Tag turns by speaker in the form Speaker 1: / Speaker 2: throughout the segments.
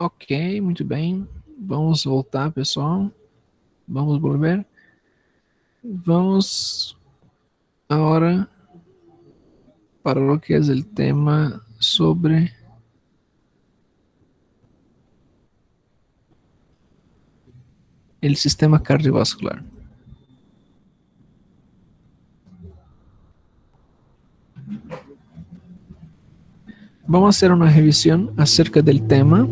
Speaker 1: Ok, muito bem. Vamos voltar, pessoal. Vamos volver. Vamos ahora para lo que es el tema sobre el sistema cardiovascular. Vamos a hacer una revisión acerca del tema.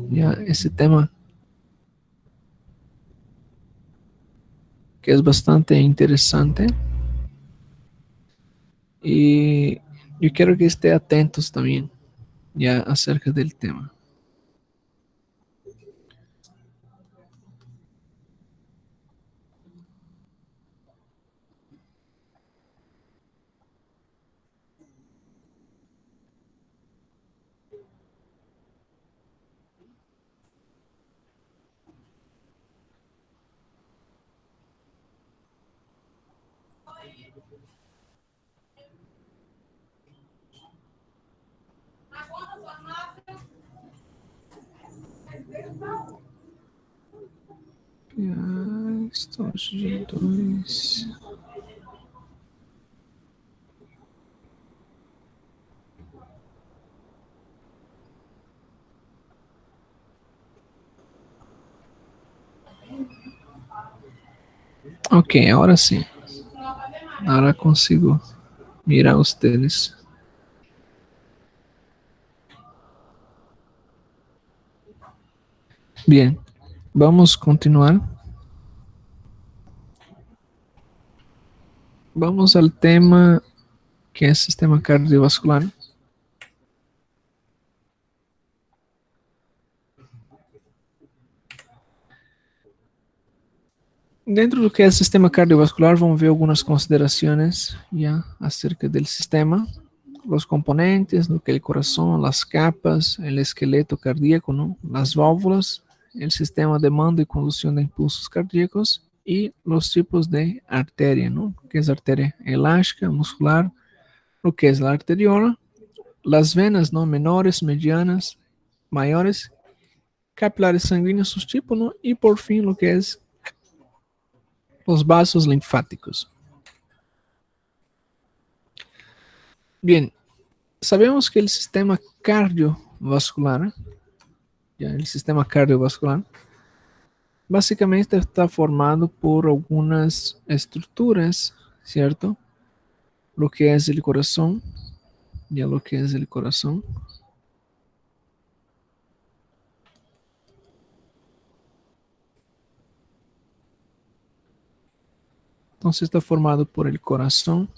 Speaker 1: Ya, ese tema que es bastante interesante. Y yo quiero que esté atentos también ya acerca del tema. Ya, estos dois. Ok, ahora sí. Ahora consigo mirar ustedes. Bien, vamos a continuar. Vamos al tema que es sistema cardiovascular. Dentro do que é sistema cardiovascular, vamos ver algumas considerações já acerca do sistema, os componentes, lo que é o coração, as capas, o esqueleto cardíaco, ¿no? As válvulas, o sistema de mando e condução de impulsos cardíacos e os tipos de artéria, ¿no? Que é a artéria elástica, muscular, o que é a arteriola, as venas, ¿no? Menores, medianas, maiores, capilares sanguíneos, sus tipos, ¿no? E por fim, o que é os vasos linfáticos. Bien, sabemos que el sistema cardiovascular, ya el sistema cardiovascular, básicamente está formado por algunas estructuras, ¿cierto? Lo que es el corazón, ya lo que es el corazón. Entonces está formado por el corazón,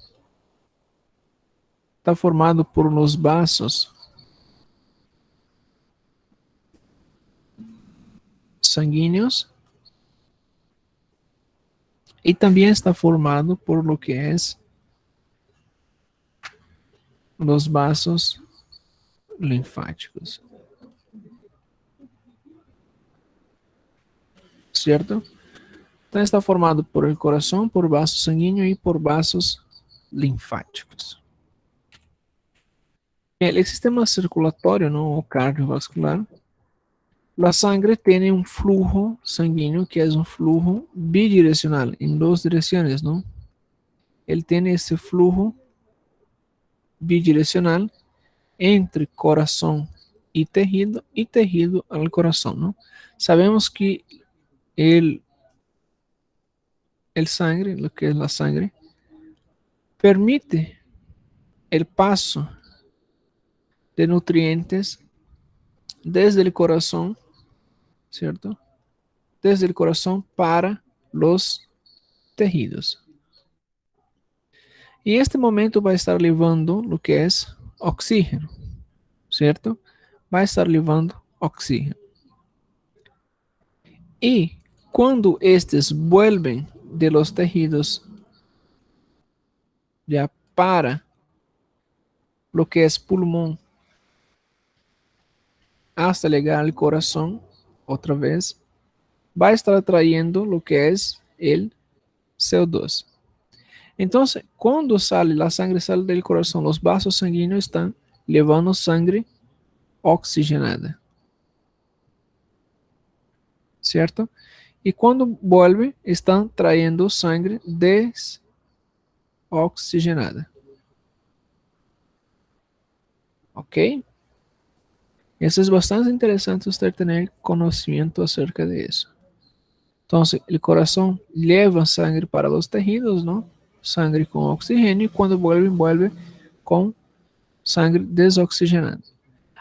Speaker 1: está formado por los vasos sanguíneos y también está formado por lo que es los vasos linfáticos, ¿cierto? Então está formado por el corazón, por vaso sanguíneo y por vasos linfáticos. El sistema circulatorio, ¿no? O cardiovascular, la sangre tiene un flujo sanguíneo que es un flujo bidireccional en dos direcciones, ¿no? Él tiene ese flujo bidireccional entre corazón y tejido al corazón, ¿no? Sabemos que el, el sangre, lo que es la sangre, permite el paso de nutrientes desde el corazón, ¿cierto? Desde el corazón para los tejidos. Y este momento va a estar llevando lo que es oxígeno, ¿cierto? Va a estar llevando oxígeno. Y cuando estos vuelven de los tejidos ya para lo que es pulmón hasta llegar al corazón, otra vez, va a estar trayendo lo que es el CO2. Entonces, cuando sale, la sangre sale del corazón, los vasos sanguíneos están llevando sangre oxigenada. ¿cierto? Y cuando vuelve, están trayendo sangre desoxigenada. ¿Ok? Eso es bastante interesante usted tener conocimiento acerca de eso. Entonces, el corazón lleva sangre para los tejidos, ¿no? Sangre con oxígeno y cuando vuelve, vuelve con sangre desoxigenada.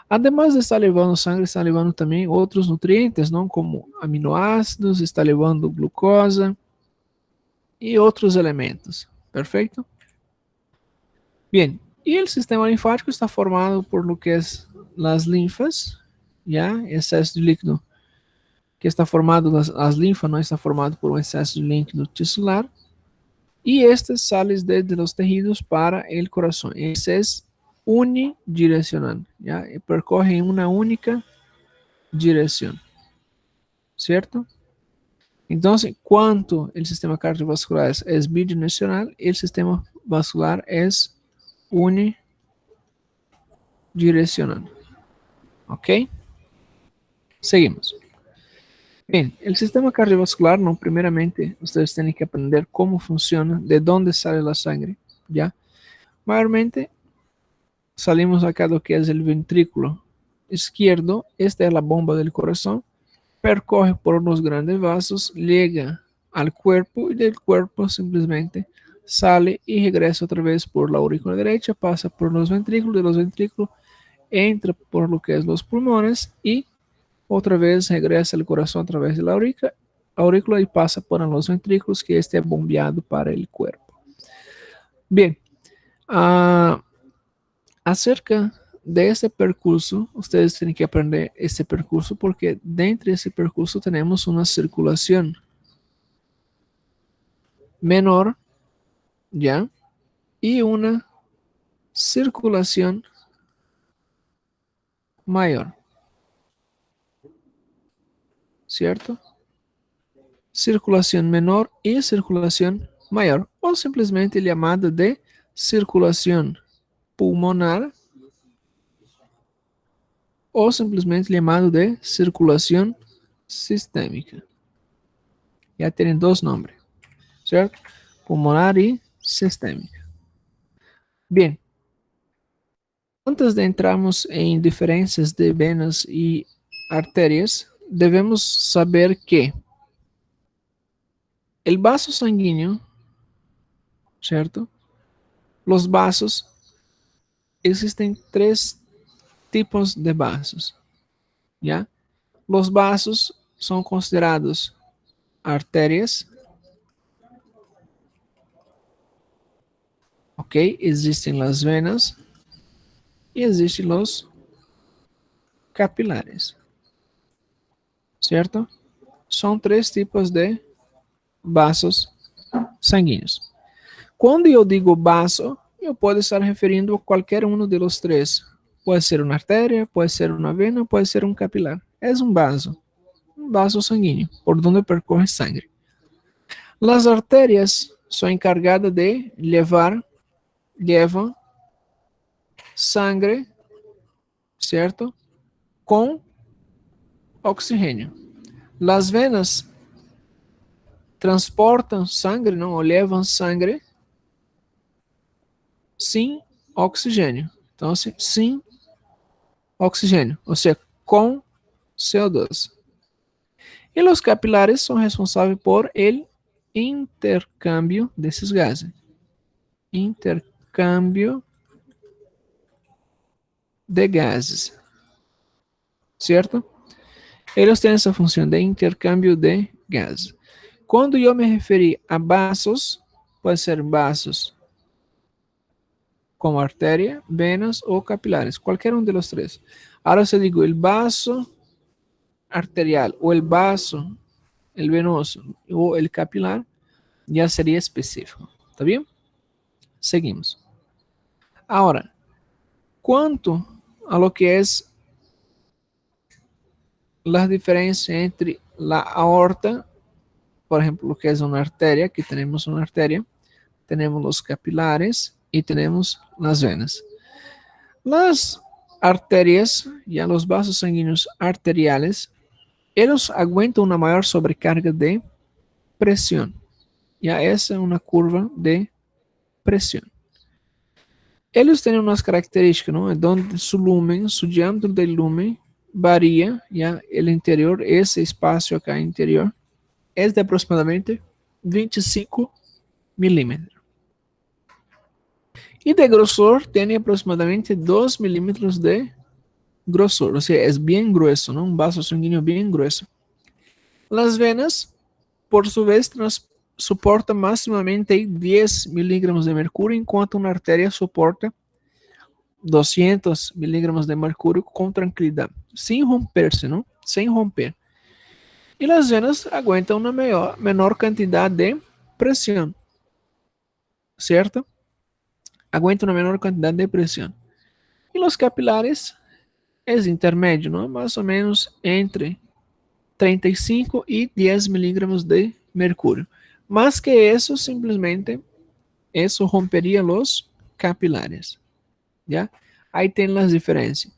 Speaker 1: Además de estar levando sangre, está levando também outros nutrientes, não? Como aminoácidos, está levando glucosa e outros elementos. Perfeito? Bien, y el sistema linfático está formado por lo que es las linfas, ya, exceso de líquido que está formado, las linfas no está formado por un exceso de líquido tisular, y este sale desde los tejidos para el corazón. Ese es unidireccional, ya, percorre en una única dirección, ¿cierto? Entonces, cuanto el sistema cardiovascular es bidireccional, el sistema vascular es unidireccional. ¿Ok? Seguimos. Bien, el sistema cardiovascular, no, primeramente, ustedes tienen que aprender cómo funciona, de dónde sale la sangre, ¿ya? Mayormente, salimos acá de lo que es el ventrículo izquierdo, esta es la bomba del corazón, percorre por unos grandes vasos, llega al cuerpo y del cuerpo simplemente sale y regresa otra vez por la aurícula derecha, pasa por los ventrículos, de los ventrículos entra por lo que es los pulmones y otra vez regresa al corazón a través de la aurícula y pasa por los ventrículos que esté bombeado para el cuerpo. Bien, acerca de este percurso, ustedes tienen que aprender este percurso porque dentro de ese percurso tenemos una circulación menor, ¿ya? Y una circulación mayor, ¿cierto? Circulación menor y circulación mayor, o simplemente llamada de circulación pulmonar, o simplesmente llamado de circulación sistémica. Ya tienen dos nombres, ¿cierto? Pulmonar y sistémica. Bien, antes de entrarmos en diferencias de venas y arterias, debemos saber que el vaso sanguíneo, ¿cierto? Los vasos, existen tres tipos de vasos, ¿ya? Los vasos son considerados arterias, ¿ok? Existen las venas y existen los capilares, ¿cierto? Son tres tipos de vasos sanguíneos. Quando eu digo vaso, eu posso estar referindo a qualquer um de los três. Pode ser uma artéria, pode ser uma vena, pode ser um capilar. É um vaso sanguíneo, por onde percorre sangue. As artérias são encarregadas de levam sangue, certo? Com oxigênio. As venas transportam sangue, não, ou levam sangue sem oxigênio. Então, assim, sem oxigênio, ou seja, com CO2. E os capilares são responsáveis por el intercâmbio desses gases. Intercâmbio de gases. Certo? Eles têm essa função de intercâmbio de gases. Quando eu me referi a vasos, pode ser vasos como artéria, venas ou capilares, qualquer um dos três. Agora, se eu digo o vaso arterial ou o vaso, el venoso ou el capilar, ya sería específico. ¿Está bien? Seguimos. Ahora, cuanto a lo que es la diferencia entre la aorta, por ejemplo, lo que es una arteria, aquí tenemos una arteria, tenemos los capilares y tenemos las venas. Las arterias, ya los vasos sanguíneos arteriales, Ellos aguentan una mayor sobrecarga de presión. Ya esa es una curva de presión. Ellos tienen unas características, ¿no? Donde su lumen, su diámetro del lumen varía, ya el interior, ese espacio acá interior, es de aproximadamente 25 milímetros. Y de grosor tiene aproximadamente 2 milímetros de grosor, o sea, es bien grueso, ¿no? Un vaso sanguíneo bien grueso. Las venas, por su vez, soportan máximamente 10 miligramos de mercurio, enquanto una arteria soporta 200 miligramos de mercurio con tranquilidad, sin romperse, ¿no? Sin romper. Y las venas aguantan una menor cantidad de presión, ¿cierto? Aguantan una menor cantidad de presión. Y los capilares es intermedio, ¿no? Más o menos entre 35 y 10 miligramos de mercurio. Más que eso, simplemente, eso rompería los capilares, ¿ya? Ahí tienen las diferencias.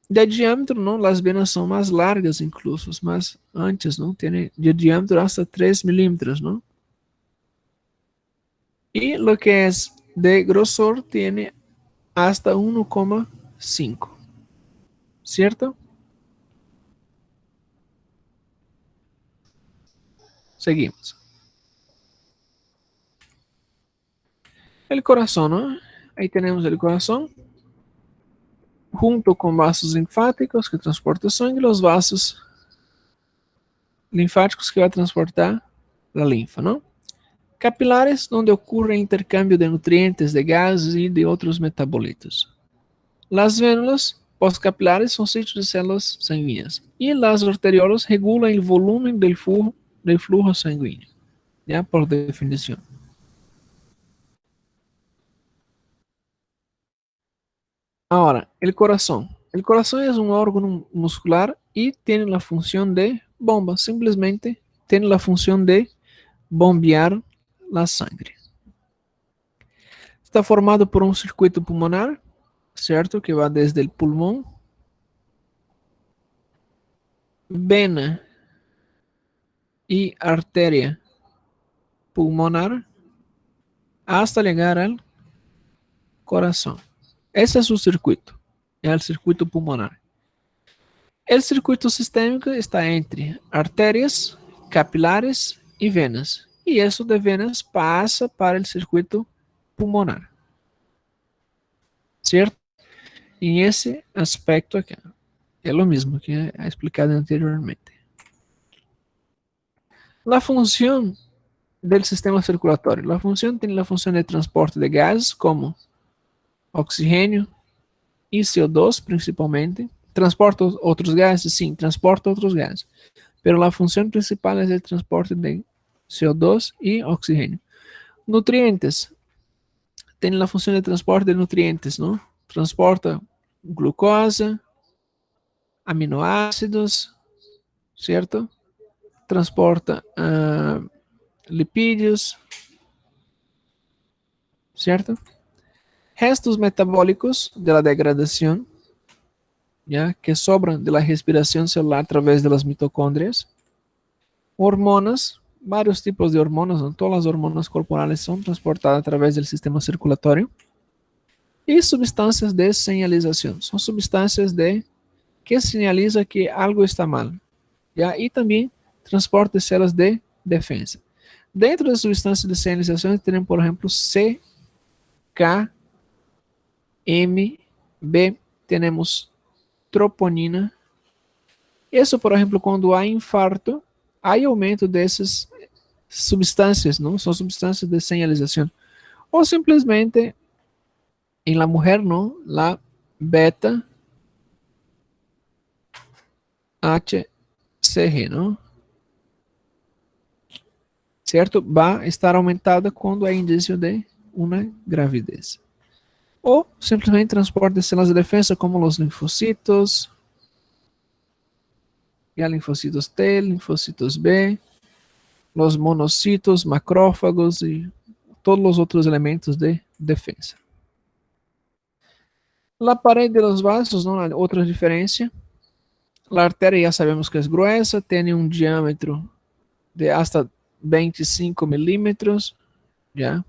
Speaker 1: De diámetro, ¿no? Las venas son más largas, incluso, más anchas, ¿no? Tiene de diámetro hasta 3 milímetros, ¿no? Y lo que es de grosor tiene hasta 1,5, ¿cierto? Seguimos. El corazón, ¿no? Ahí tenemos el corazón, junto con vasos linfáticos que transportan sangue, los vasos linfáticos que va a transportar la linfa, ¿no? Capilares, donde ocurre el intercambio de nutrientes, de gases y de otros metabolitos. Las vénulas postcapilares son sitios de células sanguíneas. Y las arteriolas regulan el volumen del flujo sanguíneo, ya por definición. Ahora, el corazón. El corazón es un órgano muscular y tiene la función de bomba, simplemente tiene la función de bombear la sangre. Está formado por un circuito pulmonar, ¿cierto? Que va desde el pulmón, vena y arteria pulmonar hasta llegar al corazón. Ese es su circuito, es el circuito pulmonar. El circuito sistémico está entre arterias, capilares y venas. Y eso de venas pasa para el circuito pulmonar, ¿cierto? Y ese aspecto acá es lo mismo que he explicado anteriormente. La función del sistema circulatorio. La función tiene la función de transporte de gases como oxígeno y CO2 principalmente. Transporta otros gases, sí, transporta otros gases. Pero la función principal es el transporte de CO2 y oxígeno. Nutrientes. Tiene la función de transporte de nutrientes, ¿no? Transporta glucosa, aminoácidos, ¿cierto? Transporta lipídios, ¿cierto? Restos metabólicos de la degradación, ¿ya? Que sobran de la respiración celular a través de las mitocondrias. Hormonas, varios tipos de hormonas, ¿no? Todas las hormonas corporales son transportadas a través del sistema circulatorio. Y sustancias de señalización, son sustancias que señaliza que algo está mal, ¿ya? Y también transporte de células de defensa. Dentro de sustancias de señalización tenemos, por ejemplo, C, K, M, B, tenemos troponina. Isso, por exemplo, quando há infarto, há aumento dessas substâncias, não? São substâncias de señalização. Ou simplesmente, em la mujer, não? La beta HCG, não? Certo? Vai estar aumentada quando há indício de uma gravidez. Ou simplesmente transporte de células de defesa, como os linfocitos, ya linfocitos T, linfocitos B, los monocitos, macrófagos y todos los otros elementos de defensa. La pared de los vasos, ¿no? Otra diferencia, La arteria ya sabemos que es gruesa, tiene un diámetro de hasta 25 milímetros, ¿ya?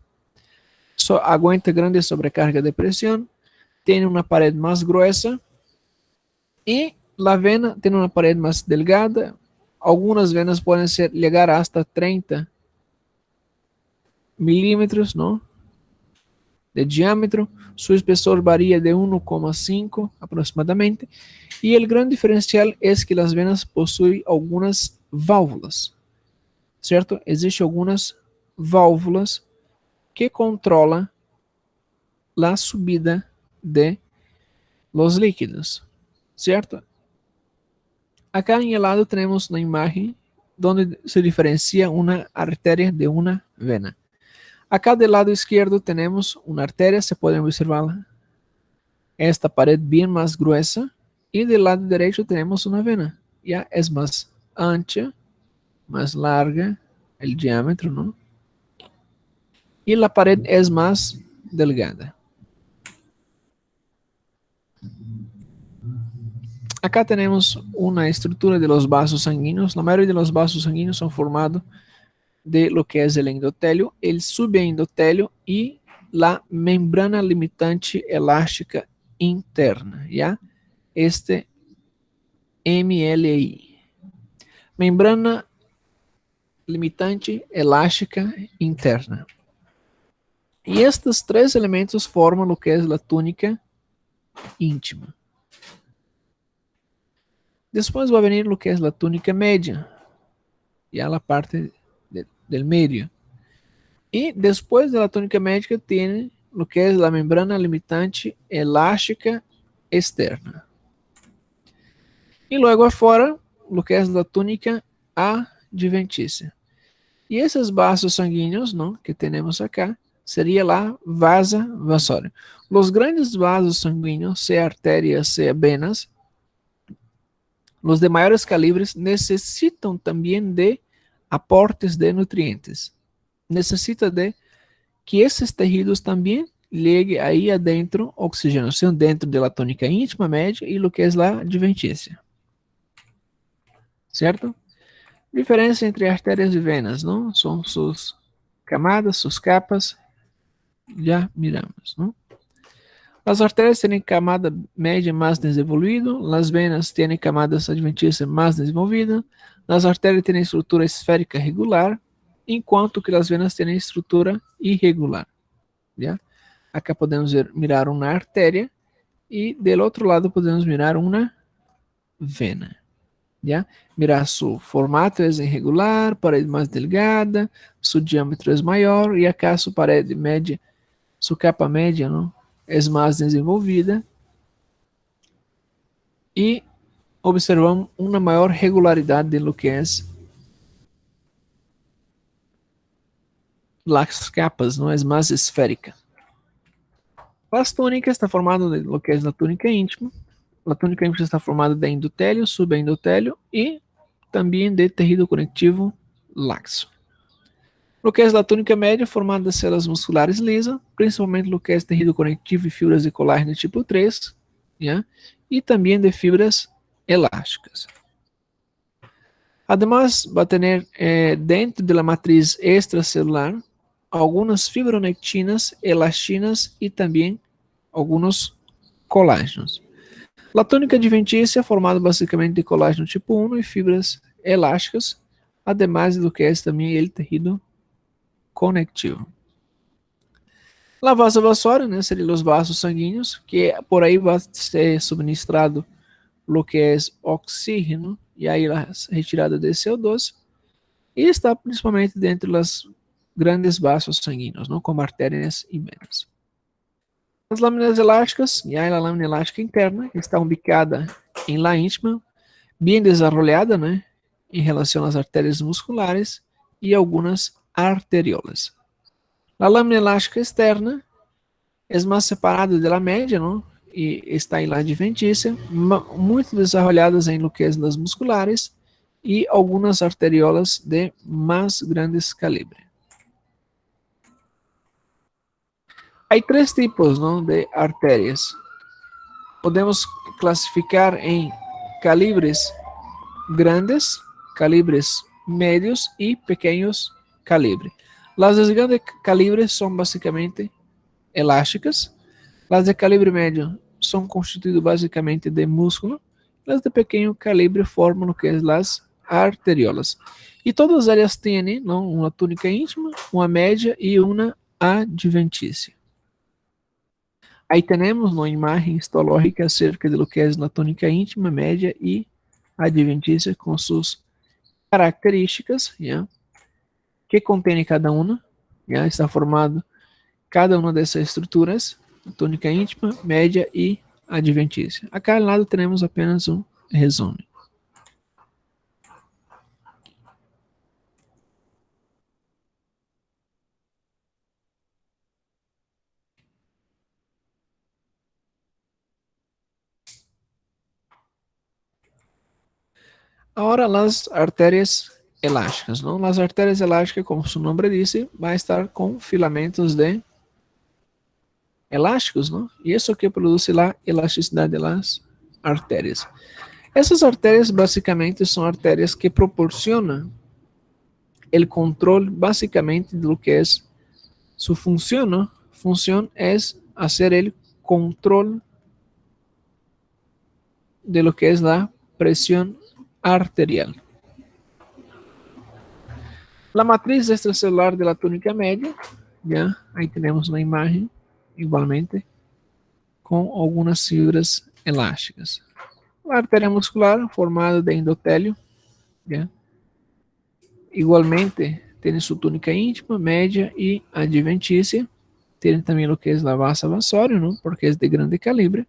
Speaker 1: Aguanta grande sobrecarga de presión, tiene una pared más gruesa y la vena tiene una pared más delgada. Algunas venas pueden llegar hasta 30 milímetros, ¿no?, de diámetro. Su espesor varía de 1,5 aproximadamente. Y el gran diferencial es que las venas poseen algunas válvulas, ¿cierto? Existen algunas válvulas que controlan la subida de los líquidos, ¿cierto? Acá en el lado tenemos una imagen donde se diferencia una arteria de una vena. Acá del lado izquierdo tenemos una arteria, se puede observar esta pared bien más gruesa, y del lado derecho tenemos una vena, ya es más ancha, más larga el diámetro, ¿no? Y la pared es más delgada. Acá tenemos una estructura de los vasos sanguíneos. La mayoría de los vasos sanguíneos son formados de lo que es el endotelio, el subendotelio y la membrana limitante elástica interna, ¿ya? Este MLI. Membrana limitante elástica interna. E estes três elementos formam o que é a túnica íntima. Depois vai vir o que é a túnica média, e a parte del medio. E depois da túnica média tem o que é a membrana limitante elástica externa. E logo afora, o que é a túnica adventícia. E esses vasos sanguíneos, não, que temos acá, seria la vasa vasoria. Os grandes vasos sanguíneos, seja artérias, seja venas, os de maiores calibres, necessitam também de aportes de nutrientes. Necessita de que esses tecidos também llegue aí adentro oxigenação dentro da tônica íntima, média e o que é a adventícia. Certo? Diferença entre artérias e venas, não? São suas camadas, suas capas. Ya miramos, ¿no? Las arterias tienen camada media más desenvolvida, las venas tienen camadas adventícias más desenvolvida, las arterias tienen estrutura esférica regular, enquanto que las venas tienen estrutura irregular, ¿ya? Acá podemos mirar una arteria y del otro lado podemos mirar una vena, ¿ya? Mirar su formato es irregular, pared más delgada, su diámetro es mayor y acá su pared média, su capa média, não, é mais desenvolvida, e observamos uma maior regularidade de lo que é las capas, não é mais esférica. As túnicas está formada de lo que é a túnica íntima. A túnica íntima está formada de endotélio, subendotélio e também de tecido conectivo laxo. O que é a túnica média, formada de células musculares lisas, principalmente o que é tecido conectivo e fibras de colágeno tipo 3, ¿ya? E também de fibras elásticas. Además, va a tener dentro de la matriz extracelular algunas fibronectinas, elastinas y también algunos colágenos. La túnica adventícia é formada basicamente de colágeno tipo 1 e fibras elásticas, además do que é também o tecido conectivo. La vasa vasoria, né, seriam os vasos sanguíneos, que por aí vai ser subministrado o que é oxígeno e aí a retirada de CO2, e está principalmente dentro das grandes vasos sanguíneos, não, como artérias e venas. As lâminas elásticas, e aí a lâmina elástica interna está ubicada em la íntima, bem desarrollada, né, em relação às artérias musculares e algumas arteriolas. A lâmina elástica externa é mais separada da média, não? E está em la adventícia, muito desarrolladas em lo que é las musculares e algumas arteriolas de mais grandes calibre. Há três tipos, não, de artérias. Podemos classificar em calibres grandes, calibres médios e pequenos calibres. Las de grande calibre são basicamente elásticas, las de calibre médio são constituídas basicamente de músculo, las de pequeno calibre formam o que é as arteriolas. E todas elas têm, não, uma túnica íntima, uma média e uma adventícia. Aí temos uma imagem histológica acerca de lo que é a túnica íntima, média e adventícia com suas características, yeah, que contém cada uma, yeah, está formado cada uma dessas estruturas, túnica íntima, média e adventícia. A cada lado temos apenas um resumo. Agora, as artérias elásticas, não? As artérias elásticas, como seu nome diz, vai estar com filamentos de elásticos, não? E isso que produz a elasticidade das artérias. Essas artérias, basicamente, são artérias que proporcionam o controle, basicamente, do que é sua função, não? Função é fazer o controle de lo que é a pressão arterial. La matriz extracelular de la túnica media, ya, ahí tenemos una imagen, igualmente, con algunas fibras elásticas. La arteria muscular formada de endotélio, ya, igualmente tiene su túnica íntima, média y adventicia. Tiene también lo que es la vasa vasória, ¿no? Porque es de grande calibre.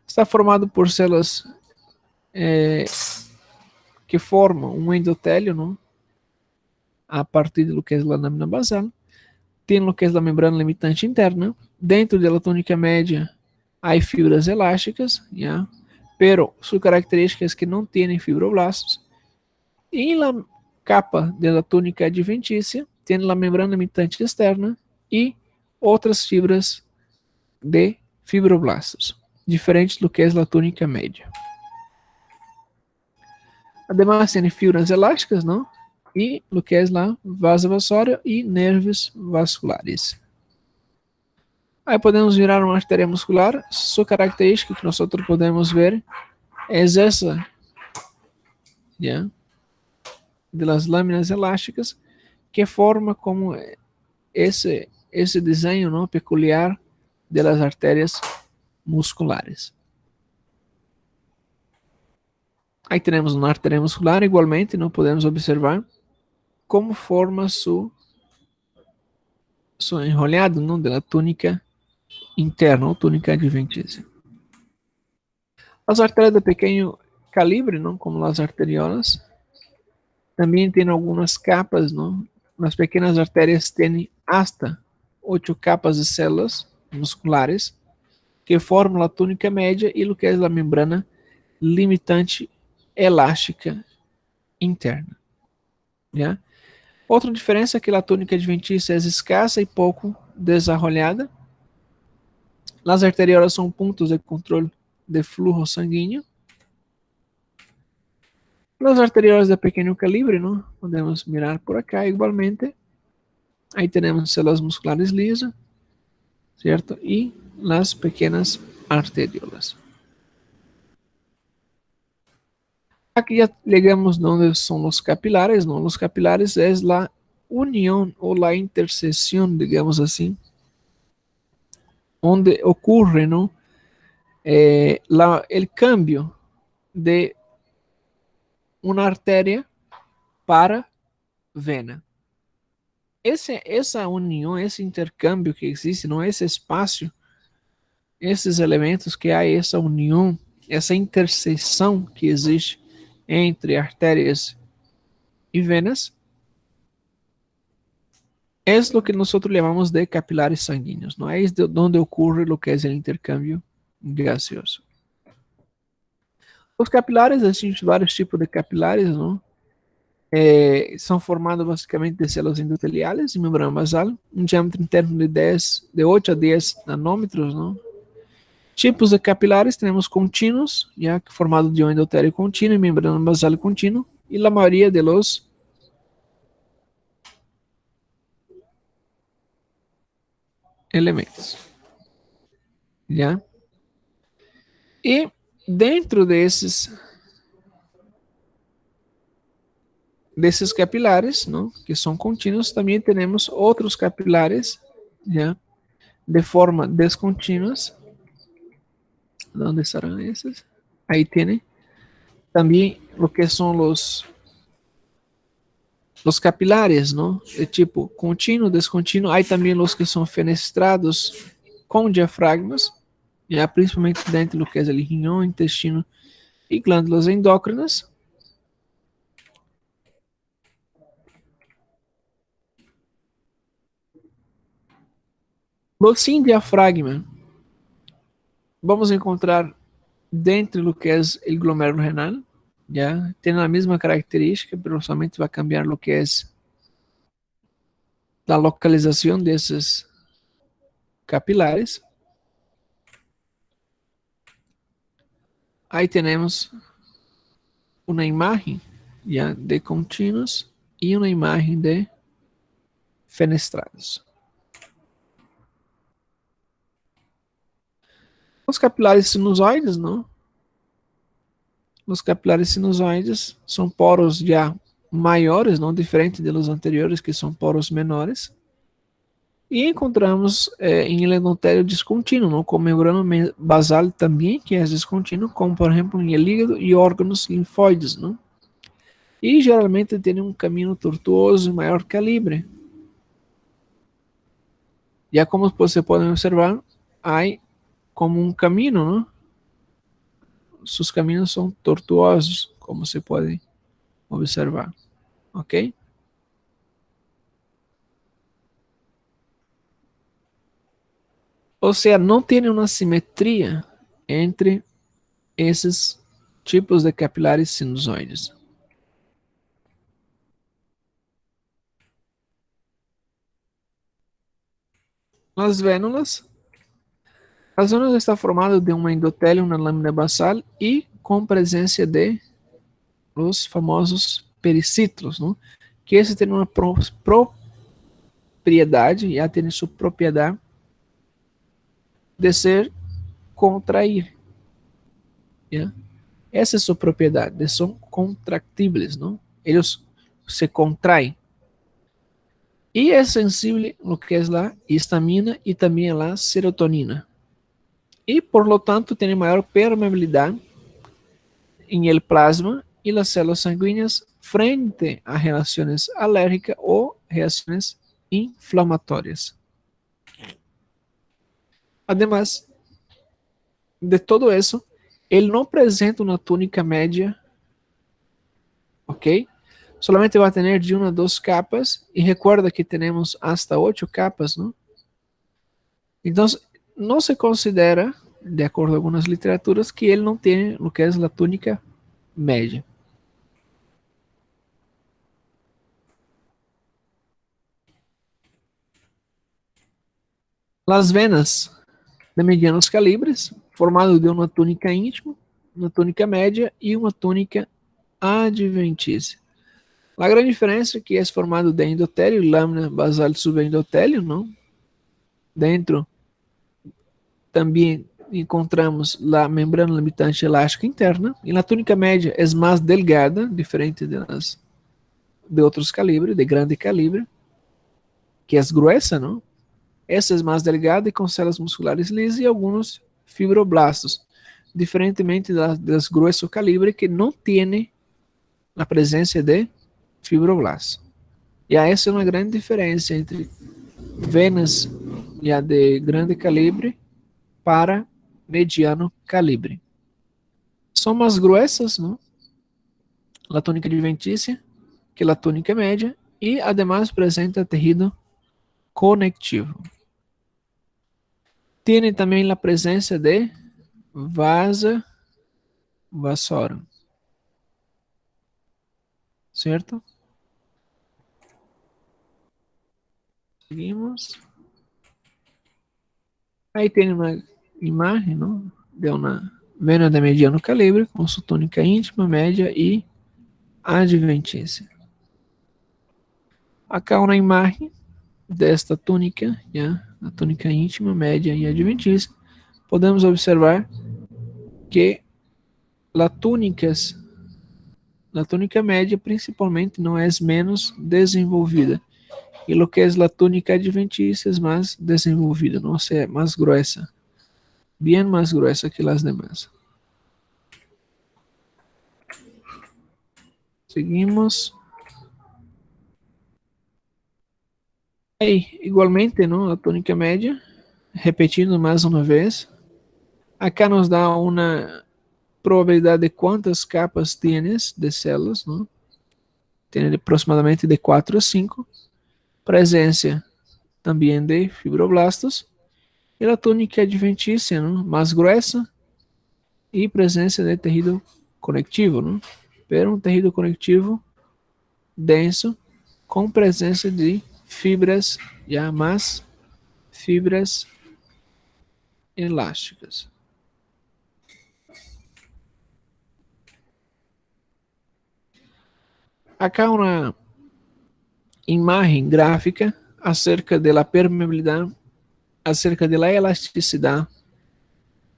Speaker 1: Está formado por células que formam um endotélio, ¿no? A partir de lo que es la lámina basal. Tem lo que é a membrana limitante interna. Dentro da túnica média, há fibras elásticas, ¿ya? Pero sua característica é que não têm fibroblastos. E na capa da túnica adventícia, tem a membrana limitante externa e outras fibras de fibroblastos, diferentes do que é a túnica média. Además, tem fibras elásticas, não? E o que é a vasa vasória e nervos vasculares. Aí podemos virar uma artéria muscular. Sua característica que nós podemos ver é essa, yeah, de las lâminas elásticas, que forma como esse desenho, não, peculiar de las artérias musculares. Aí temos uma artéria muscular, igualmente, não podemos observar como forma su enrolhado, não, de la túnica interna ou túnica adventícia. As artérias de pequeno calibre, não, como as arteriolas, também têm algumas capas, não? As pequenas artérias têm hasta 8 capas de células musculares que formam a túnica média e o que é a membrana limitante elástica interna. Yeah? Outra diferença é que a túnica adventícia é escassa e pouco desarrollada. As arteriolas são pontos de controle de flujo sanguíneo. As arteriolas de pequeno calibre, não? Podemos mirar por acá igualmente. Aí temos células musculares lisas, certo? E as pequenas arteriolas. Aqui já chegamos onde são os capilares, não? Os capilares é a união ou a interseção, digamos assim, onde ocorre, não? O cambio de uma artéria para vena. Essa união, esse intercâmbio que existe, não, esse espaço, esses elementos que há, essa união, essa interseção que existe entre artérias e venas, é o que nós chamamos de capilares sanguíneos, não é onde ocorre o que é o intercâmbio gaseoso. Os capilares, existem vários tipos de capilares, não? São formados basicamente de células endoteliais e membrana basal, um diâmetro interno de 8 a 10 nanômetros, não? Tipos de capilares, tenemos continuos, ya formado de un endotelio continuo y membrana basal continuo, y la mayoría de los elementos, ¿ya? Y dentro desses capilares, ¿no? Que son continuos, también tenemos otros capilares, ¿ya? De forma descontinuas. ¿Dónde estarán esos? Ahí tiene. También lo que son los capilares, ¿no? De tipo contínuo, descontínuo. Hay también los que son fenestrados con diafragmas, ya principalmente dentro de lo que es el riñón, intestino y glándulas endócrinas. Los sin diafragma vamos a encontrar dentro de lo que es el glomérulo renal, ya tiene la misma característica, pero solamente va a cambiar lo que es la localización de esos capilares. Ahí tenemos una imagen ya de continuos y una imagen de fenestrados. Os capilares sinusoides, ¿no? Los capilares sinusoides son poros ya maiores, não diferente de los anteriores, que são poros menores. E encontramos em el endotélio descontínuo, ¿no? Com membrana basal também, que é descontínuo, como por exemplo em el hígado e órgãos linfóides, ¿no? E geralmente tem um caminho tortuoso e maior calibre. Já como você pode observar, há como um caminho, ¿no? Sus caminhos são tortuosos, como se pode observar, ok? Ou seja, não tem uma simetria entre esses tipos de capilares sinusoides. As vénulas estão formadas de um endotélio, uma lâmina basal e com presença de os famosos periciclos, não? Que esse tem uma propriedade, já tem sua propriedade de ser contrair, já? Essa é sua propriedade, de são contractíveis, não? Eles se contraem. E é sensível no que é a histamina e também a serotonina. E, por lo tanto, tem maior permeabilidade em el plasma e las células sanguíneas frente a reações alérgicas ou reações inflamatórias. Además de todo isso, ele não apresenta uma túnica média, ok? Solamente vai ter de uma a duas capas, e recuerda que temos hasta 8 capas, não? Então, não se considera, de acordo com algumas literaturas, que ele não tem o que é a túnica média. Las venas de medianos calibres, formado de uma túnica íntima, uma túnica média e uma túnica adventícia. A grande diferença é que é formado de endotélio e lâmina basal subendotélio, não? Dentro também encontramos a membrana limitante elástica interna e na túnica média é mais delgada, diferente de outros calibres, de grande calibre, que é gruesa, não? Essa é mais delgada e com células musculares lisas e alguns fibroblastos, diferentemente das grueso calibre que não tem a presença de fibroblastos. E essa é uma grande diferença entre venas já de grande calibre para mediano calibre. São mais gruesas, não? A túnica adventícia que a túnica média e además apresenta tecido conectivo. Tem também a presença de vasa vassorum, certo? Seguimos. Aí tem uma. imagen, ¿no?, de una vena de mediano calibre con su túnica íntima, media y adventicia. Acá una imagen de esta túnica, ya, la túnica íntima, media y adventicia. Podemos observar que la túnica média principalmente não é menos desenvolvida. E o que é a túnica adventícia é mais desenvolvida, não é mais gruesa, bem mais gruesa que as demais. Seguimos. Aí, igualmente, não, a túnica média, repetindo mais uma vez, acá nos dá uma probabilidade de quantas capas tienes de células, não? Tem aproximadamente de 4 a 5. Presença também de fibroblastos. E a túnica adventícia, não? Mais gruesa e presença de tecido conectivo, não? Pero um tecido conectivo denso com presença de fibras, já mais fibras elásticas. Acá uma imagem gráfica acerca da permeabilidade, acerca da elasticidade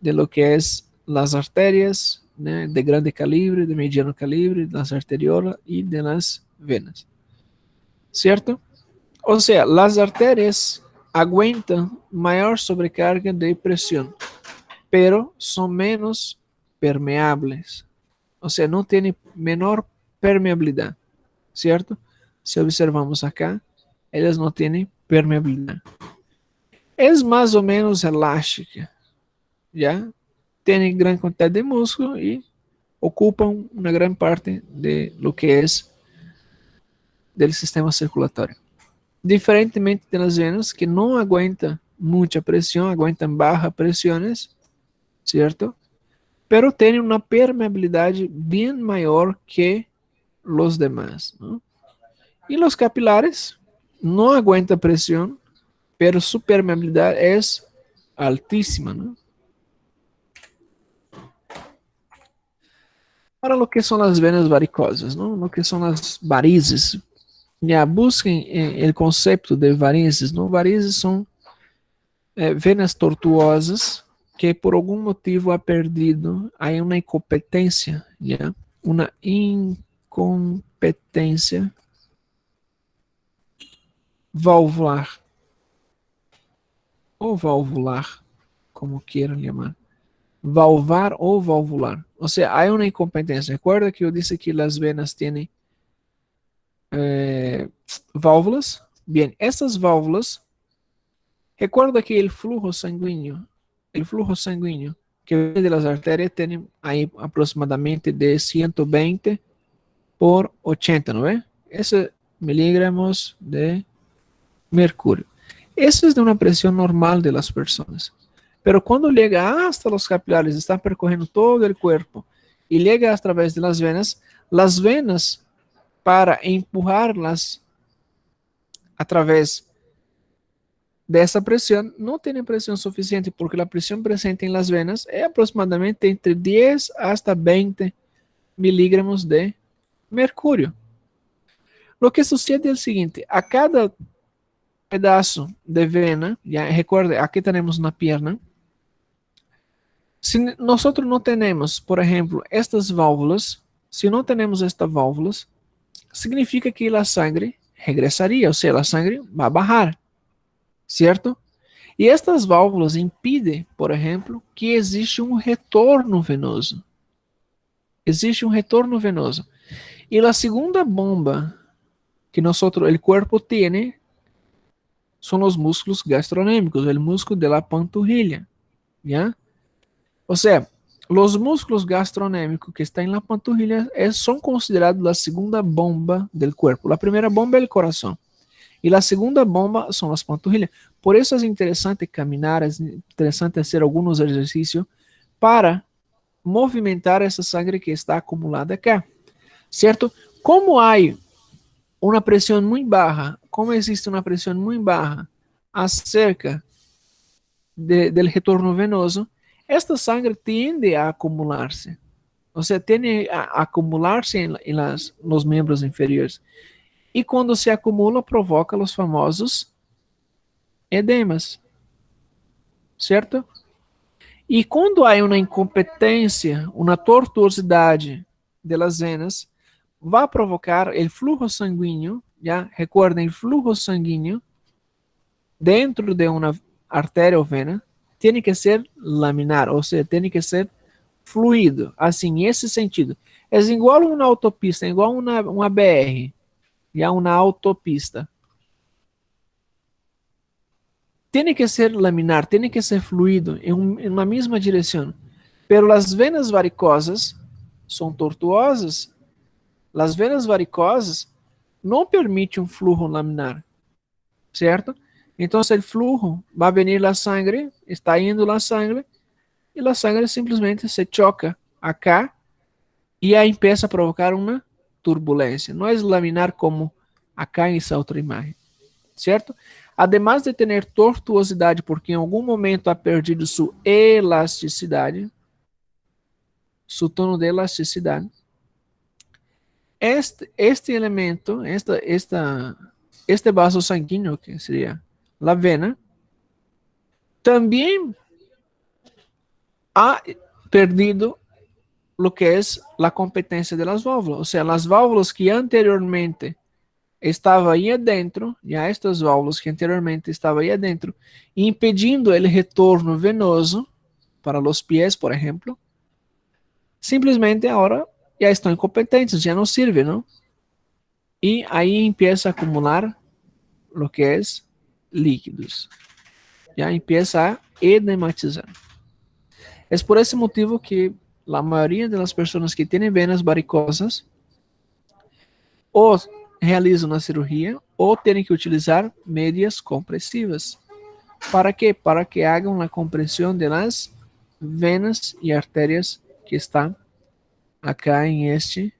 Speaker 1: de lo que es las arterias, né, de grande calibre, de mediano calibre, das arteriolas e de las venas. ¿Cierto? O sea, las arterias aguentan mayor sobrecarga de presión, pero son menos permeables. O sea, no tienen menor permeabilidad, ¿cierto? Si observamos acá, ellas no tienen permeabilidad. Es más o menos elástica, ¿ya? Tienen gran cantidad de músculo y ocupan una gran parte de lo que es del sistema circulatorio. Diferentemente de las venas, que no aguentan mucha presión, aguentan bajas presiones, ¿cierto? Pero tienen una permeabilidad bien mayor que los demás, ¿no? Y los capilares no aguentan presión, pero su permeabilidad es altísima, ¿no? Para lo que son las venas varicosas, ¿no? Lo que son las varices. Ya busquen el concepto de varices, ¿no? Varices son venas tortuosas que por algum motivo ha perdido, hay una incompetência, ¿ya? Una incompetência valvular, ou valvular, como queiram chamar. Valvar ou valvular. O sea, hay una incompetência. Recuerda que eu disse que as venas têm válvulas. Bien, essas válvulas, recuerda que o flujo sanguíneo que vem das arterias tem aí aproximadamente de 120 por 80, ¿no ve? Ese miligramos de mercúrio. Eso es de una presión normal de las personas. Pero cuando llega hasta los capilares, está percorrendo todo el cuerpo y llega a través de las venas para empujarlas a través de esa presión no tienen presión suficiente porque la presión presente en las venas es aproximadamente entre 10 hasta 20 miligramos de mercúrio. Lo que sucede es el siguiente, a cada pedazo de vena, ya recuerde, aquí tenemos una pierna. Si nosotros no tenemos, por ejemplo, estas válvulas, si no tenemos estas válvulas, significa que la sangre regresaría, o sea, la sangre va a bajar, ¿cierto? E estas válvulas impedem, por exemplo, que existe um retorno venoso. Existe um retorno venoso. E a segunda bomba que nosotros, el cuerpo tiene son los músculos gastronêmicos, el músculo de la panturrilha, ¿ya? O sea, los músculos gastronêmicos que están en la panturrilha son considerados la segunda bomba del cuerpo. La primera bomba es el corazón. E a segunda bomba são as panturrilhas. Por isso é interessante caminhar, é interessante fazer alguns exercícios para movimentar essa sangre que está acumulada cá. Certo? Como há uma pressão muito baixa, como existe uma pressão muito baixa acerca del retorno venoso, esta sangre tiende a acumularse. O sea, tiende a acumularse nos membros inferiores. E quando se acumula, provoca os famosos edemas, certo? E quando há uma incompetência, uma tortuosidade das venas, vai provocar o fluxo sanguíneo, já recordem, o fluxo sanguíneo dentro de uma artéria ou vena tem que ser laminar, ou seja, tem que ser fluido, assim, nesse sentido. É igual uma autopista, é igual uma BR, já uma autopista. Tem que ser laminar, tem que ser fluido em uma mesma direção. Pero as venas varicosas são tortuosas. As venas varicosas não permitem um fluxo laminar, certo? Então, o fluxo vai venir a sangre, está indo a sangre, e a sangre simplesmente se choca acá e aí empieza a provocar uma turbulência. Não é laminar como acá em essa outra imagem, certo? Además de ter tortuosidade, porque em algum momento ha perdido sua elasticidade, su tono de elasticidade, este elemento, este vaso sanguíneo, que seria a vena, também ha perdido lo que es la competencia de las válvulas. O sea, las válvulas que anteriormente estavam aí adentro, já estas válvulas que anteriormente estavam aí adentro, impedindo o retorno venoso para os pés, por exemplo, simplesmente agora já estão incompetentes, já não servem, não? E aí empieza a acumular lo que es líquidos. Já empieza a edematizar. É por esse motivo que a maioria das pessoas que têm venas varicosas ou realizam a cirurgia ou têm que utilizar medias compressivas. ¿Para quê? Para que hagam a compressão das venas e artérias que estão acá em este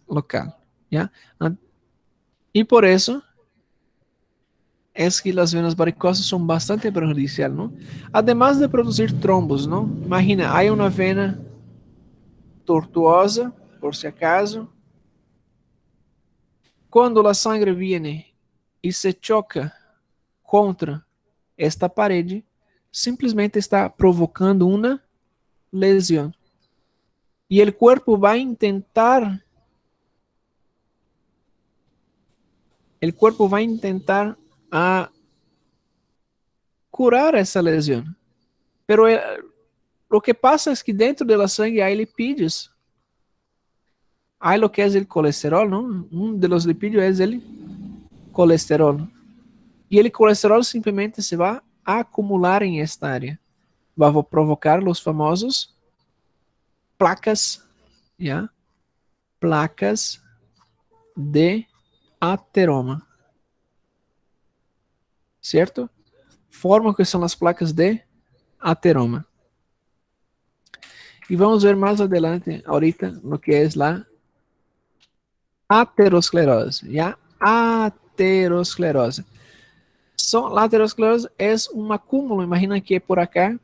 Speaker 1: local. ¿Ya? E por isso é que as venas varicosas são bastante prejudiciais, não? Además de produzir trombos, não? Imagina, há uma vena tortuosa, por si acaso. Quando a sangre viene e se choca contra esta parede, simplesmente está provocando uma lesão. E o corpo vai tentar curar essa lesão. Pero o que passa é que dentro da sangue há lipídios. Há o que é o colesterol, não? Um dos lipídios é o colesterol. E o colesterol simplesmente se vai acumular em esta área. Vai provocar os famosos placas, ¿ya? Placas de ateroma. Certo? Forma que são as placas de ateroma. E vamos ver mais adelante, ahorita, no que é a aterosclerose. ¿Ya? Aterosclerose. La aterosclerose é um acúmulo, imagina que por acá,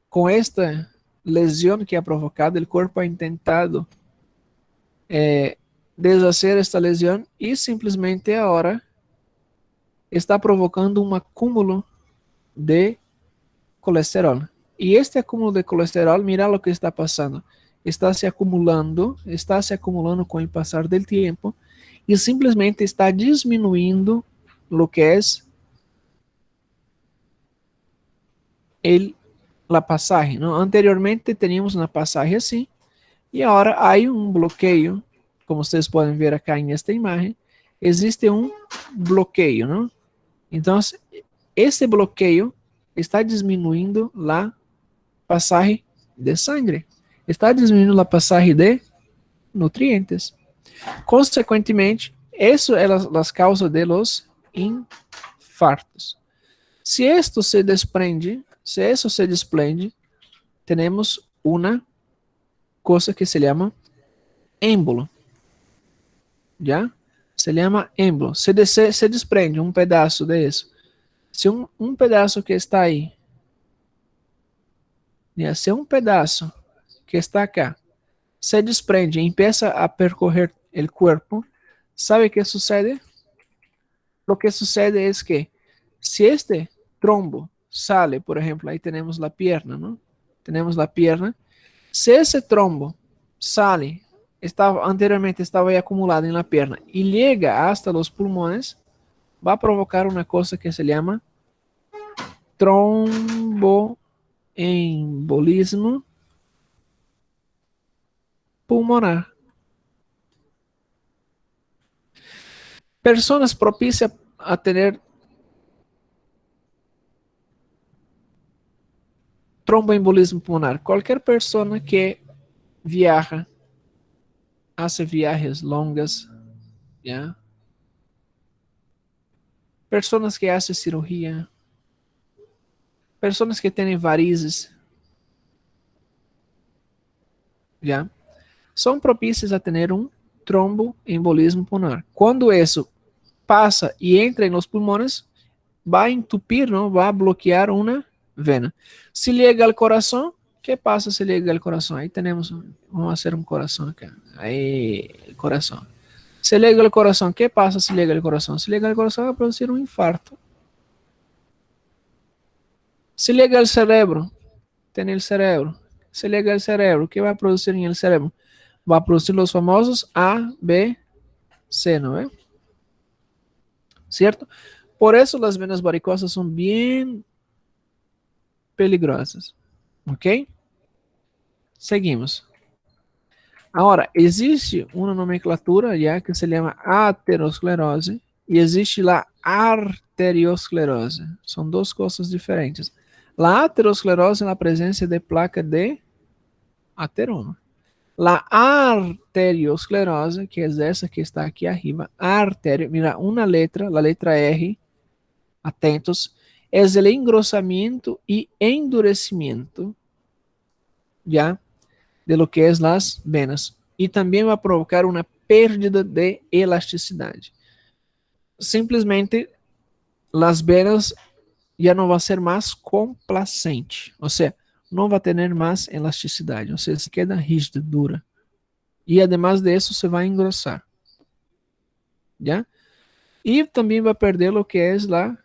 Speaker 1: com esta lesão que é provocada, o corpo ha intentado deshacer esta lesão e simplesmente agora está provocando um acúmulo de colesterol. E este acúmulo de colesterol, mira o que está passando. Está se acumulando com o passar do tempo e simplesmente está diminuindo o que é a passagem. Não? Anteriormente teníamos uma passagem assim e agora há um bloqueio, como vocês podem ver aqui nesta imagem, existe um bloqueio, não? Então, esse bloqueio está diminuindo a passagem de sangue, está diminuindo a passagem de nutrientes. Consequentemente, isso é as causas de los infartos. Se isso se desprende, temos uma coisa que se chama émbolo. Já? Se chama émbolo. Se desprende um pedaço disso Si un pedazo que está ahí, ya, si un pedazo que está acá se desprende y empieza a percorrer el cuerpo, ¿sabe qué sucede? Lo que sucede es que si este trombo sale, por ejemplo, ahí tenemos la pierna, ¿no? Tenemos la pierna. Si ese trombo sale, anteriormente estaba ahí acumulado en la pierna y llega hasta los pulmones, va a provocar una cosa que se llama tromboembolismo pulmonar. Personas propicias a tener tromboembolismo pulmonar. Cualquier persona que viaja, hace viajes longas, ¿ya? Personas que hacen cirugía, personas que tienen varices, ¿ya? Son propicias a tener un tromboembolismo pulmonar. Cuando eso pasa y entra en los pulmones, va a entupir, ¿no? Va a bloquear una vena. Si llega al corazón, ¿qué pasa si llega al corazón? Ahí tenemos, vamos a hacer un corazón acá. Ahí, el corazón. Se llega al corazón, ¿qué pasa si llega al corazón? Si llega al corazón va a producir un infarto. Si llega al cerebro, tiene el cerebro. Se llega al cerebro, ¿qué va a producir en el cerebro? Va a producir los famosos A, B, C, ¿no ve? ¿Cierto? Por eso las venas varicosas son bien peligrosas. ¿Ok? Seguimos. Ahora, existe una nomenclatura ya que se llama aterosclerose y existe la arteriosclerose. Son dos cosas diferentes. La aterosclerose es la presencia de placa de ateroma. La arteriosclerose, que es esa que está aquí arriba, arterio, mira, una letra, la letra R, atentos, es el engrosamiento y endurecimiento, ¿ya? De lo que es las venas. Y también va a provocar una pérdida de elasticidad. Simplesmente las venas ya no va a ser más complacente, o sea, no va a tener más elasticidad, o sea, se queda rígida, dura. Y además de eso se va a engrosar, ¿ya? Y también va a perder lo que es la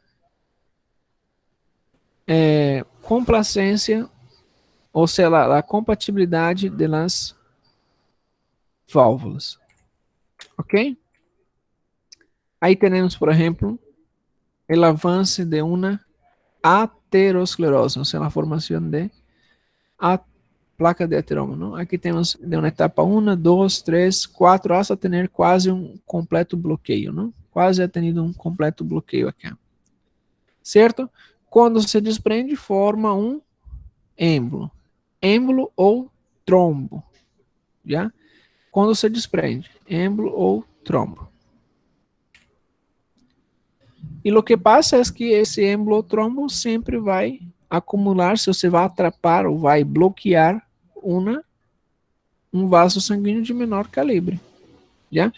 Speaker 1: complacencia, o sea, la compatibilidad de las válvulas, ¿ok? Ahí tenemos, por ejemplo, el avance de una aterosclerosis, o sea, la formación de placa de ateroma, ¿no? Aquí temos de una etapa 1, 2, 3, 4, hasta tener quase um completo bloqueio, ¿no? Quase ha tenido um completo bloqueio aqui, certo? Quando se desprende, forma um êmbolo, êmbolo ou trombo, já? Quando se desprende, êmbolo ou trombo. E o que passa é que esse êmbolo ou trombo sempre vai acumular, se você vai atrapar ou vai bloquear um vaso sanguíneo de menor calibre, já?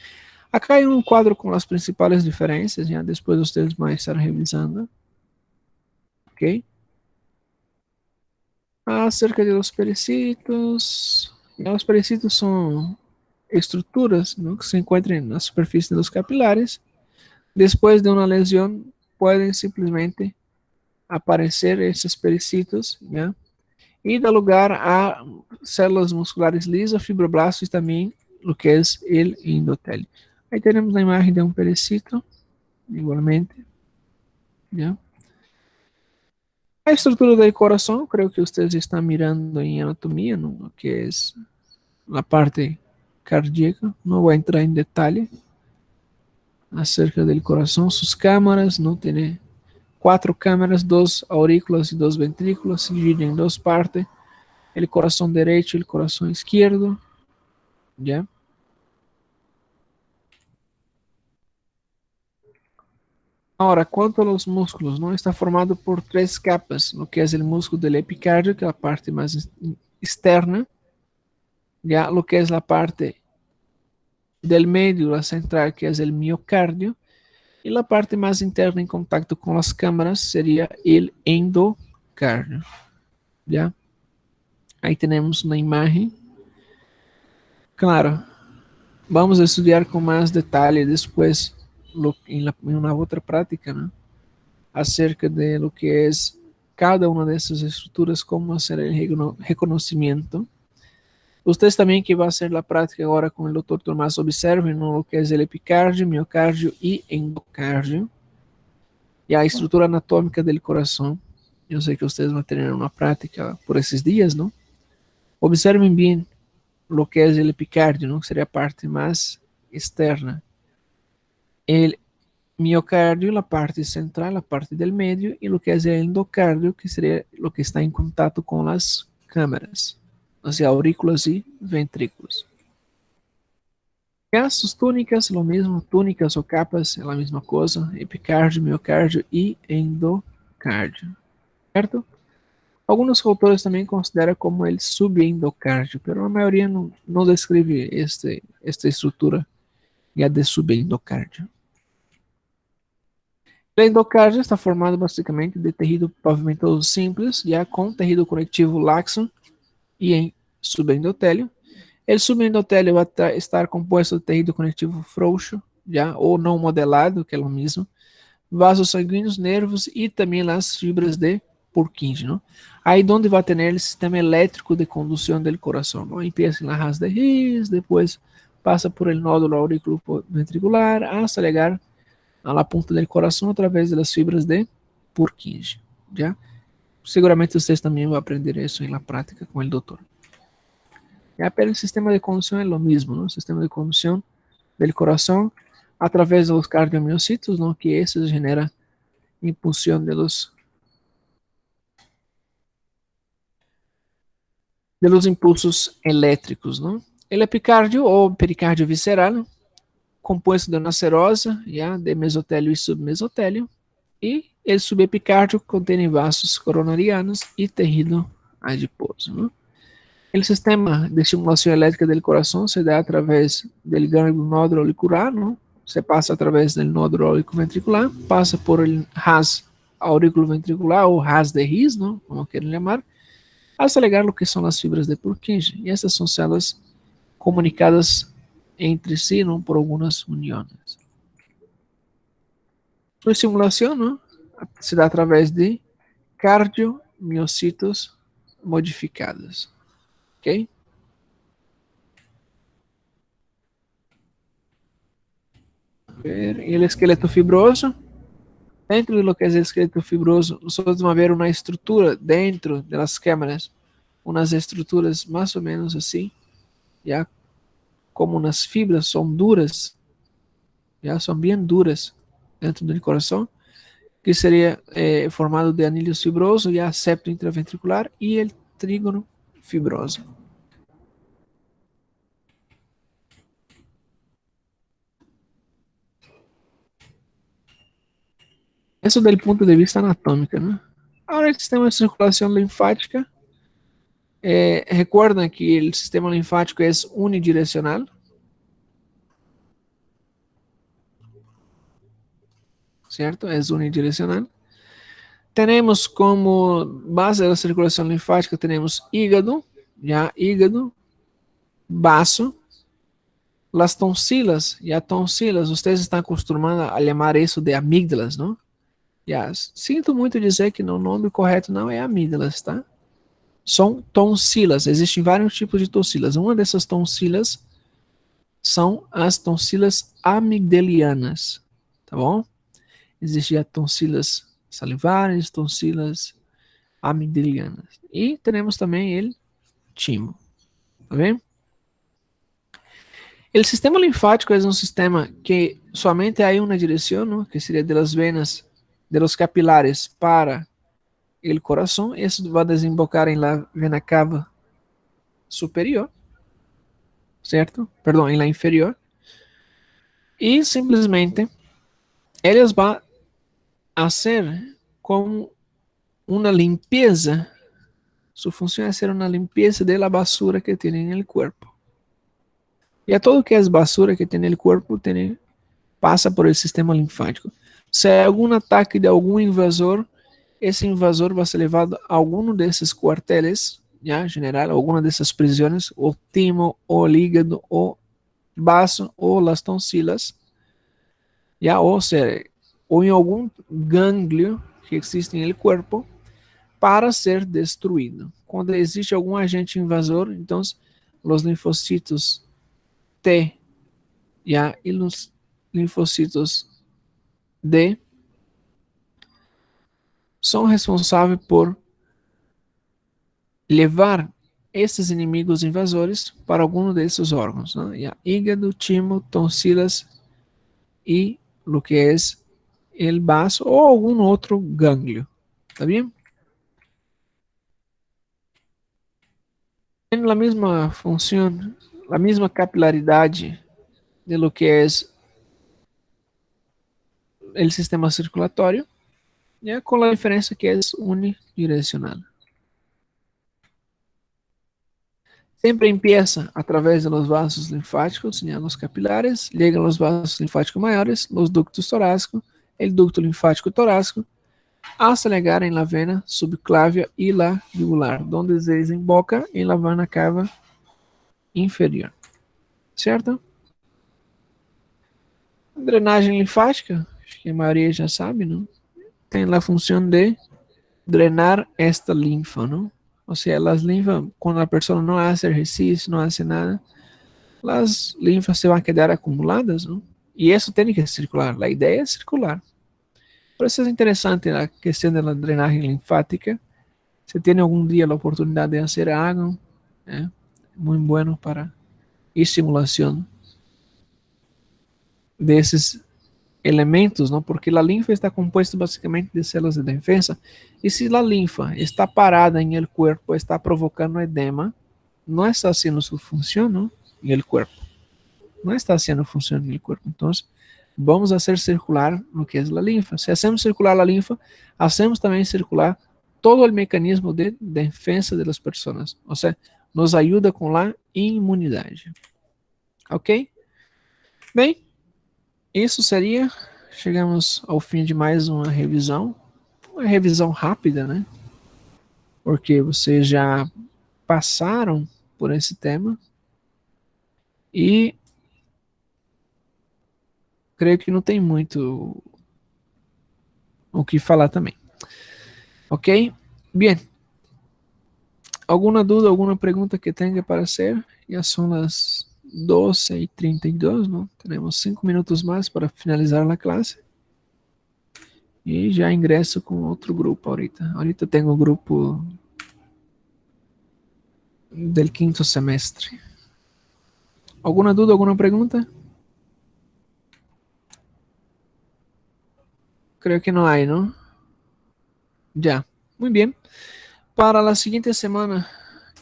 Speaker 1: Acá hay un cuadro con las principales diferencias, ya después ustedes van a estar revisando, ¿ok? Acerca de los pericitos, ya los pericitos son estructuras, ¿no? Que se encuentran en la superficie de los capilares. Después de una lesión pueden simplemente aparecer esos pericitos, ¿ya? Y da lugar a células musculares lisas, fibroblastos y también lo que es el endotelio. Ahí tenemos la imagen de un pericito, igualmente, ¿ya? A estrutura del corazón, creo que ustedes están mirando en anatomía, ¿no? Que es la parte cardíaca. No voy a entrar en detalle acerca del corazón. Sus cámaras, ¿no? Tiene 4 cámaras, 2 aurículas y 2 ventrículos, se dividen en 2 partes. El corazón derecho y el corazón izquierdo, ¿ya? Ahora, cuanto a los músculos, ¿no? Está formado por 3 capas, lo que es el músculo del epicardio, que es la parte más externa, ya lo que es la parte del medio, la central, que es el miocardio, y la parte más interna en contacto con las cámaras sería el endocardio. ¿Ya? Ahí tenemos una imagen. Claro, vamos a estudiar con más detalle después en una otra práctica, ¿no? Acerca de lo que es cada una de esas estructuras, cómo hacer el reconocimiento. Ustedes también que va a hacer la práctica ahora con el doctor Tomás, observen, ¿no?, lo que es el epicardio, miocardio y endocardio, y a estructura anatómica del corazón. Yo sé que ustedes van a tener una práctica por esos días, ¿no? Observen bien lo que es el epicardio, ¿no? Que sería la parte más externa. El miocardio, la parte central, la parte del medio, y lo que es el endocardio, que sería lo que está en contacto con las cámaras, o sea, aurículas y ventrículos. Ya sus túnicas, lo mismo, túnicas o capas, es la misma cosa, epicardio, miocardio y endocardio, ¿cierto? Algunos autores también consideran como el subendocardio, pero la mayoría no describe esta estructura ya de subendocardio. El endocardio está formado básicamente de tejido pavimentoso simples, ya con tejido conectivo laxo y en subendotélio. El subendotélio va a estar compuesto de tejido conectivo frouxo, ya, o não modelado, que é o mesmo, vasos sanguíneos, nervos e também as fibras de Purkinje, ¿no? Aí donde vai ter o sistema elétrico de condução do coração, ¿no? Empieza en la Ras de His, depois passa por el nódulo auriculoventricular hasta llegar a la punta del corazón a través de las fibras de Purkinje, ¿ya? Seguramente ustedes también van a aprender eso en la práctica con el doctor. Ya, pero el sistema de conducción es lo mismo, ¿no? El sistema de conducción del corazón a través de los cardiomiocitos, ¿no? Que eso genera impulsión de los impulsos eléctricos, ¿no? El epicardio o pericardio visceral, ¿no?, compuesto de una serosa, ya, de mesotélio y submesotélio, y el subepicardio contiene vasos coronarianos y tejido adiposo, ¿no? El sistema de estimulación eléctrica del corazón se da a través del ganglio nódulo auricular, ¿no? Se pasa a través del nódulo auriculoventricular, pasa por el haz auriculoventricular o haz de His, ¿no?, como quieran llamar, hasta llegar a lo que son las fibras de Purkinje. Y estas son células comunicadas entre sí, ¿no?, por algunas uniones. Su estimulación, ¿no?, se da a través de cardiomiocitos modificados. ¿Ok? Y el esqueleto fibroso. Dentro de lo que es el esqueleto fibroso, nosotros vamos a ver una estructura dentro de las cámaras, unas estructuras más o menos así, ya como unas fibras, son duras, ya son bien duras dentro del corazón, que sería formado de anillos fibrosos, ya septo intraventricular y el trígono fibroso. Eso del punto de vista anatómico, ¿no? Ahora el sistema de circulación linfática, recuerdan que el sistema linfático es unidireccional, ¿cierto? Es unidireccional. Tenemos como base de la circulación linfática, tenemos hígado, ya hígado, bazo, las tonsilas, ya tonsilas, ustedes están acostumados a llamar eso de amígdalas, ¿no? Ya, sinto muito dizer que o nome correto não é amígdalas, tá? São tonsilas, existem vários tipos de tonsilas. Uma dessas tonsilas são as tonsilas amigdalianas, tá bom? Existem as tonsilas salivares, tonsilas amigdalianas. E temos também o timo, tá bem? O sistema linfático é um sistema que somente há uma direção, ¿no?, que seria de las venas, de los capilares para el corazón. Eso va a desembocar en la vena cava superior, ¿cierto? Perdón, en la inferior. Y simplemente ellas van a hacer como una limpieza. Su función es hacer una limpieza de la basura que tiene en el cuerpo. Y a todo que es basura que tiene el cuerpo, tiene passa por el sistema linfático. Se hay algún ataque de algún invasor, esse invasor vai ser levado a algum desses quartéis, já, general, alguma dessas prisões, o timo, o hígado, o baço, ou las tonsilas, já, ou seja, ou em algum gânglio que existe no corpo, para ser destruído. Quando existe algum agente invasor, então os linfocitos T, já, e os linfocitos D são responsáveis por levar esses inimigos invasores para algum desses órgãos, né? Ya, hígado, timo, tonsilas e o que é o baço ou algum outro gânglio, tá bem? Tem a mesma função, a mesma capilaridade de lo que é o sistema circulatório, ya, com a diferença que é unidirecional. Sempre empieza a través de los vasos linfáticos, ya, los capilares, llegan los vasos linfáticos maiores, los ductos torácicos, el ducto linfático torácico, hasta llegar en la vena subclavia y la yugular, donde se desemboca en la vena cava inferior. Certo? Drenagem linfática, acho que a maioria já sabe, não? Tem a função de drenar esta linfa, não? O sea, las linfas, quando a pessoa não hace exercício, não hace nada, as linfas se vão quedar acumuladas, não? E isso tem que circular. A ideia é circular. Por isso é interessante a questão da drenagem linfática. Se tem algum dia a oportunidade de fazer, hagan. É muito bueno para estimulação desses elementos, não? Porque a linfa está composta basicamente de células de defesa. E se a linfa está parada em el corpo, está provocando edema, não está haciendo su função, ¿no? En el cuerpo. No está haciendo función en el cuerpo. Entonces, vamos a hacer circular lo que es la linfa. Si hacemos circular la linfa, hacemos también circular todo el mecanismo de defensa de las personas. O sea, nos ayuda con la inmunidade. Ok? Bem, isso seria. Chegamos ao fim de mais uma revisão. Uma revisão rápida, né? Porque vocês já passaram por esse tema. E creio que não tem muito o que falar também. Ok? Bien. ¿Alguna duda, alguna pregunta que tenga para hacer? Ya son las 12:32, ¿no? Tenemos 5 minutos más para finalizar la clase. Y ya ingreso con otro grupo ahorita. Ahorita tengo el grupo del quinto semestre. ¿Alguna duda, alguna pregunta? Creo que no hay, ¿no? Ya. Muy bien. Para la siguiente semana,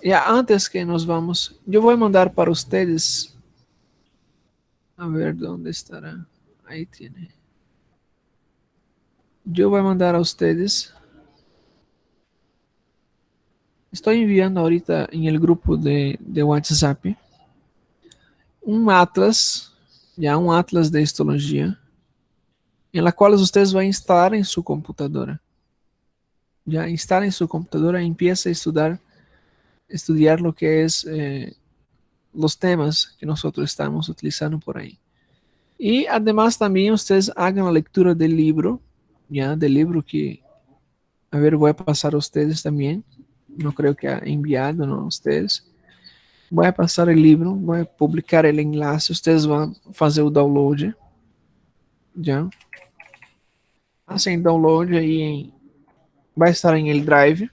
Speaker 1: ya antes que nos vamos, yo voy a mandar para ustedes. A ver dónde estará. Ahí tiene. Yo voy a mandar a ustedes. Estoy enviando ahorita en el grupo de WhatsApp un atlas, ya un atlas de histología, en la cual ustedes van a instalar en su computadora. Ya instala en su computadora y empieza a estudiar lo que es los temas que nosotros estamos utilizando por ahí. Y además también ustedes hagan la lectura del libro, ya del libro que, a ver, voy a pasar a ustedes también. No creo que ha enviado, ¿no? A ustedes. Voy a passar o livro, vou publicar o enlace, vocês vão fazer o download, já. Hacen download aí, vai estar em el Drive.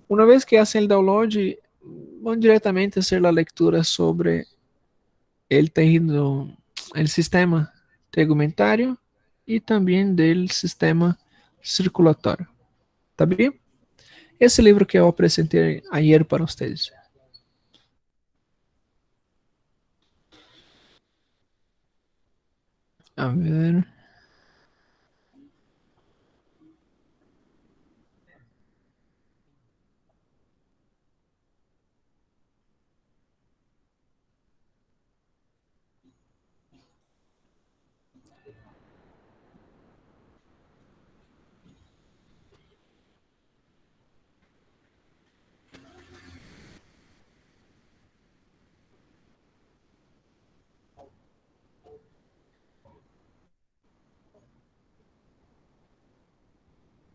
Speaker 1: Uma vez que hacen el download, vão diretamente fazer a leitura sobre el tejido, el sistema tegumentário e também del sistema circulatório. Tá bem? Esse livro que eu apresentei ayer para vocês. A ver.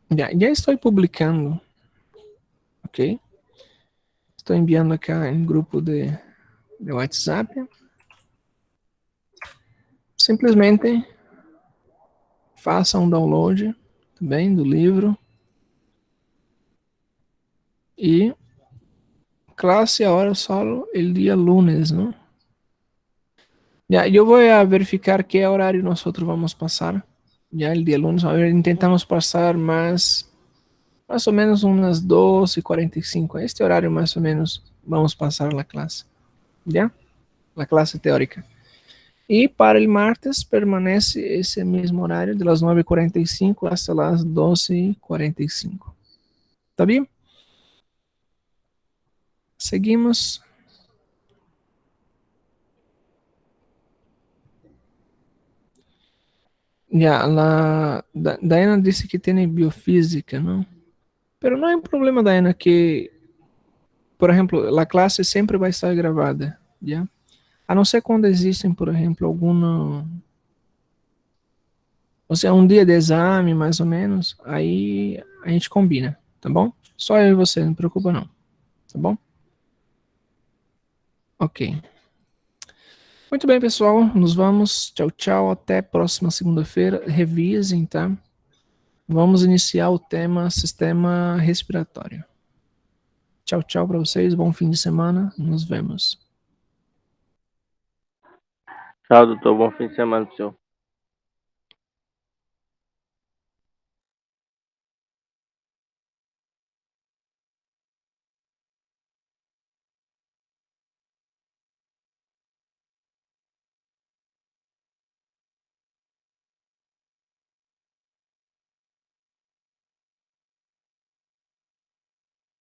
Speaker 1: Ya estoy publicando, ok? Estou enviando acá em grupo de WhatsApp. Simplesmente faça um download também do livro e classe ahora solo el día lunes, ¿no? Ya, yo voy a verificar qué horario nosotros vamos a pasar. Ya el día lunes, a ver, intentamos pasar más o menos unas 2:45. Este horario más o menos vamos a pasar la clase, ¿ya? La clase teórica. Y para el martes permanece ese mismo horario de las 9:45 hasta las 12:45. ¿Está bien? Seguimos. Ya, Diana dice que tiene biofísica, ¿no? Pero no hay problema, Diana, que, por ejemplo, la clase siempre va a estar grabada, ¿ya? A no ser quando existem, por exemplo, alguma. Ou seja, um dia de exame, mais ou menos, aí a gente combina, tá bom? Só eu e você, não preocupa não, tá bom? Ok. Muito bem, pessoal, nos vamos. Tchau, tchau, até próxima segunda-feira. Revisem, tá? Vamos iniciar o tema sistema respiratório. Tchau, tchau para vocês, bom fim de semana, nos vemos.
Speaker 2: Tchau, doutor. Bom fim de semana pro senhor.